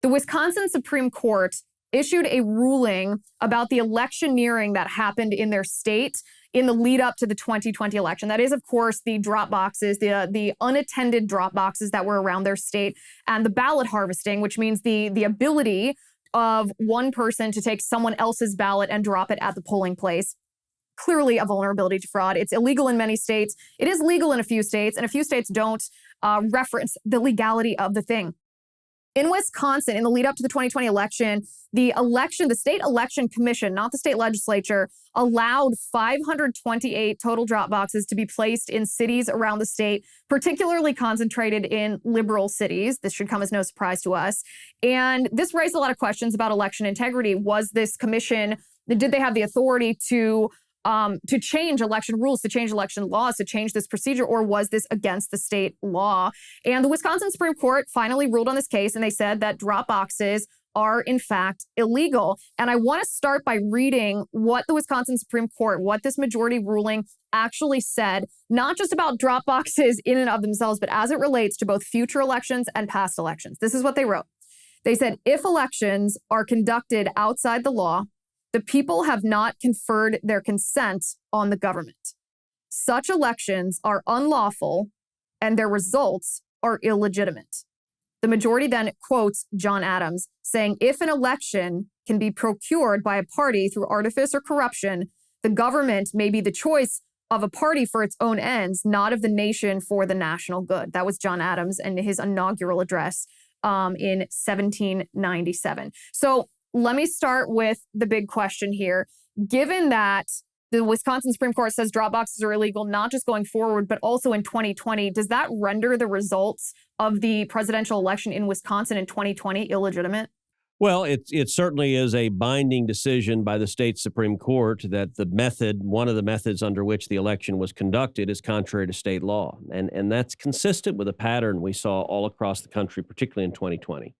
The Wisconsin Supreme Court issued a ruling about the electioneering that happened in their state in the lead up to the 2020 election. That is, of course, the drop boxes, the unattended drop boxes that were around their state, and the ballot harvesting, which means the ability of one person to take someone else's ballot and drop it at the polling place. Clearly a vulnerability to fraud. It's illegal in many states. It is legal in a few states, and a few states don't reference the legality of the thing. In Wisconsin, in the lead up to the 2020 election, the state election commission, not the state legislature, allowed 528 total drop boxes to be placed in cities around the state, particularly concentrated in liberal cities. This should come as no surprise to us. And this raised a lot of questions about election integrity. Was this commission, did they have the authority to change election rules, to change election laws, to change this procedure, or was this against the state law? And the Wisconsin Supreme Court finally ruled on this case, and they said that drop boxes are in fact illegal. And I want to start by reading what the Wisconsin Supreme Court, what this majority ruling actually said, not just about drop boxes in and of themselves, but as it relates to both future elections and past elections. This is what they wrote. They said, if elections are conducted outside the law, the people have not conferred their consent on the government. Such elections are unlawful and their results are illegitimate. The majority then quotes John Adams, saying, if an election can be procured by a party through artifice or corruption, the government may be the choice of a party for its own ends, not of the nation for the national good. That was John Adams in his inaugural address in 1797. So let me start with the big question here. Given that the Wisconsin Supreme Court says drop boxes are illegal, not just going forward, but also in 2020, does that render the results of the presidential election in Wisconsin in 2020 illegitimate? Well, it certainly is a binding decision by the state Supreme Court that one of the methods under which the election was conducted is contrary to state law. And that's consistent with a pattern we saw all across the country, particularly in 2020.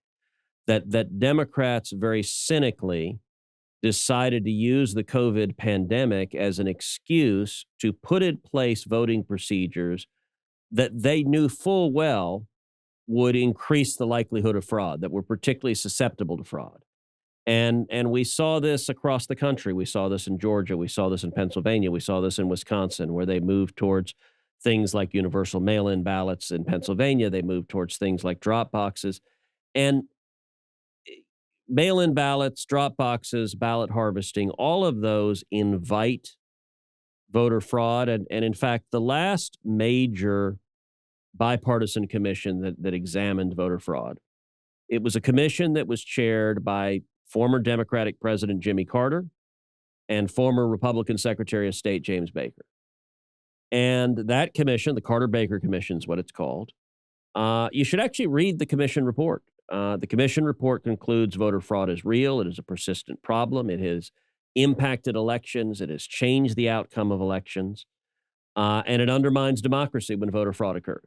That Democrats very cynically decided to use the COVID pandemic as an excuse to put in place voting procedures that they knew full well would increase the likelihood of fraud, that were particularly susceptible to fraud. And we saw this across the country. We saw this in Georgia. We saw this in Pennsylvania. We saw this in Wisconsin, where they moved towards things like universal mail-in ballots. In Pennsylvania, they moved towards things like drop boxes. And mail-in ballots, drop boxes, ballot harvesting, all of those invite voter fraud. And in fact, the last major bipartisan commission that examined voter fraud, it was a commission that was chaired by former Democratic President Jimmy Carter and former Republican Secretary of State James Baker. And that commission, the Carter-Baker Commission is what it's called, you should actually read the commission report. The commission report concludes voter fraud is real. It is a persistent problem. It has impacted elections. It has changed the outcome of elections. And it undermines democracy when voter fraud occurs.